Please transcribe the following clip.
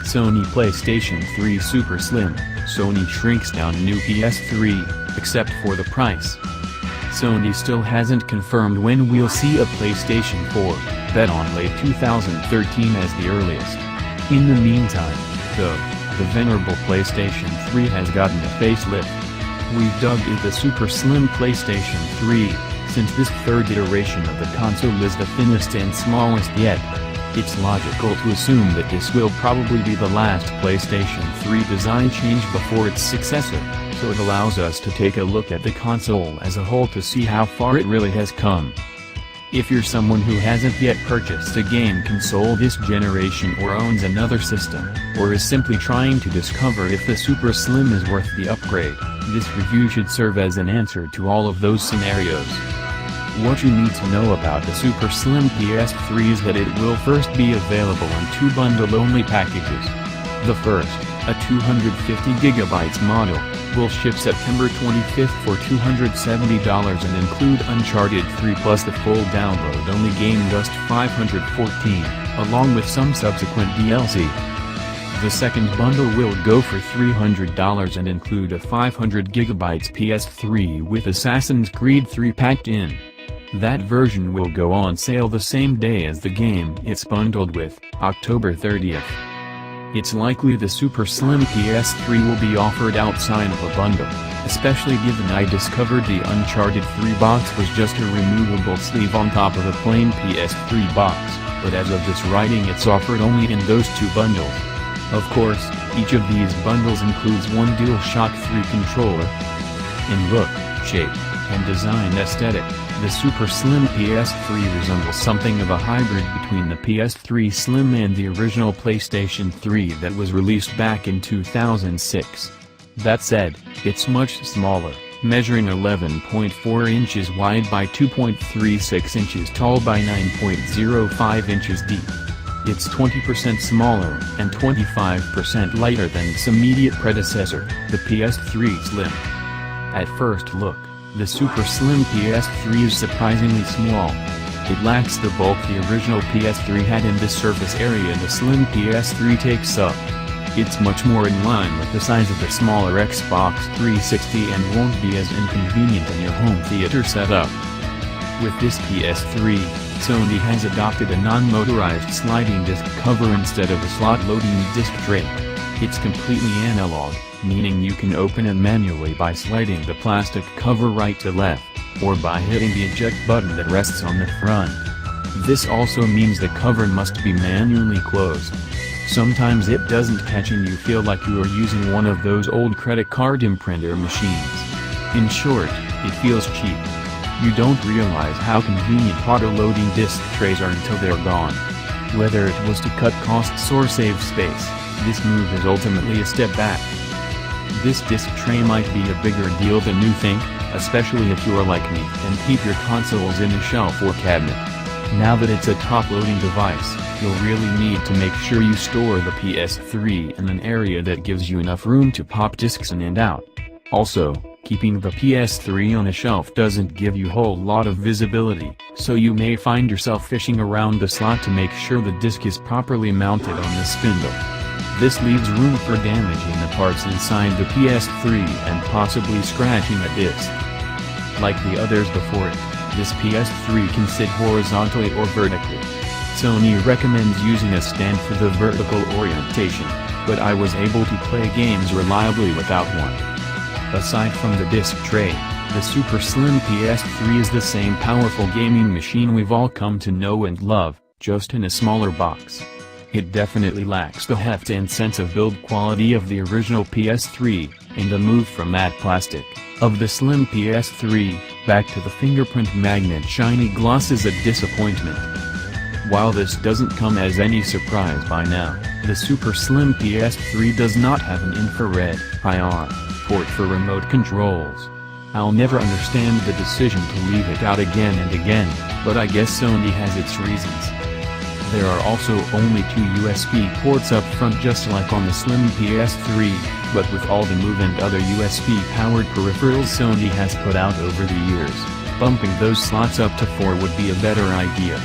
Sony PlayStation 3 Super Slim, Sony shrinks down new PS3, except for the price. Sony still hasn't confirmed when we'll see a PlayStation 4, bet on late 2013 as the earliest. In the meantime, though, the venerable PlayStation 3 has gotten a facelift. We've dubbed it the Super Slim PlayStation 3, since this third iteration of the console is the thinnest and smallest yet. It's logical to assume that this will probably be the last PlayStation 3 design change before its successor, so it allows us to take a look at the console as a whole to see how far it really has come. If you're someone who hasn't yet purchased a game console this generation or owns another system, or is simply trying to discover if the Super Slim is worth the upgrade, this review should serve as an answer to all of those scenarios. What you need to know about the Super Slim PS3 is that it will first be available on two bundle-only packages. The first, a 250GB model, will ship September 25th for $270 and include Uncharted 3 plus the full download-only game Dust 514, along with some subsequent DLC. The second bundle will go for $300 and include a 500GB PS3 with Assassin's Creed 3 packed in. That version will go on sale the same day as the game it's bundled with, October 30th. It's likely the Super Slim PS3 will be offered outside of a bundle, especially given I discovered the Uncharted 3 box was just a removable sleeve on top of a plain PS3 box, but as of this writing it's offered only in those two bundles. Of course, each of these bundles includes one DualShock 3 controller. In look, shape, and design aesthetic, the Super Slim PS3 resembles something of a hybrid between the PS3 Slim and the original PlayStation 3 that was released back in 2006. That said, it's much smaller, measuring 11.4 inches wide by 2.36 inches tall by 9.05 inches deep. It's 20% smaller and 25% lighter than its immediate predecessor, the PS3 Slim. At first look, the Super Slim PS3 is surprisingly small. It lacks the bulk the original PS3 had in the surface area the Slim PS3 takes up. It's much more in line with the size of the smaller Xbox 360 and won't be as inconvenient in your home theater setup. With this PS3, Sony has adopted a non-motorized sliding disc cover instead of a slot-loading disc tray. It's completely analog, meaning you can open it manually by sliding the plastic cover right to left, or by hitting the eject button that rests on the front. This also means the cover must be manually closed. Sometimes it doesn't catch and you feel like you are using one of those old credit card imprinter machines. In short, it feels cheap. You don't realize how convenient auto-loading disc trays are until they're gone. Whether it was to cut costs or save space, this move is ultimately a step back. This disc tray might be a bigger deal than you think, especially if you are like me and keep your consoles in a shelf or cabinet. Now that it's a top-loading device, you'll really need to make sure you store the PS3 in an area that gives you enough room to pop discs in and out. Also, keeping the PS3 on a shelf doesn't give you a whole lot of visibility, so you may find yourself fishing around the slot to make sure the disc is properly mounted on the spindle. This leaves room for damaging the parts inside the PS3 and possibly scratching a disc. Like the others before it, this PS3 can sit horizontally or vertically. Sony recommends using a stand for the vertical orientation, but I was able to play games reliably without one. Aside from the disc tray, the Super Slim PS3 is the same powerful gaming machine we've all come to know and love, just in a smaller box. It definitely lacks the heft and sense of build quality of the original PS3, and the move from matte plastic of the Slim PS3 back to the fingerprint magnet shiny gloss is a disappointment. While this doesn't come as any surprise by now, the Super Slim PS3 does not have an infrared (IR) port for remote controls. I'll never understand the decision to leave it out again and again, but I guess Sony has its reasons. There are also only two USB ports up front just like on the Slim PS3, but with all the Move and other USB-powered peripherals Sony has put out over the years, bumping those slots up to 4 would be a better idea.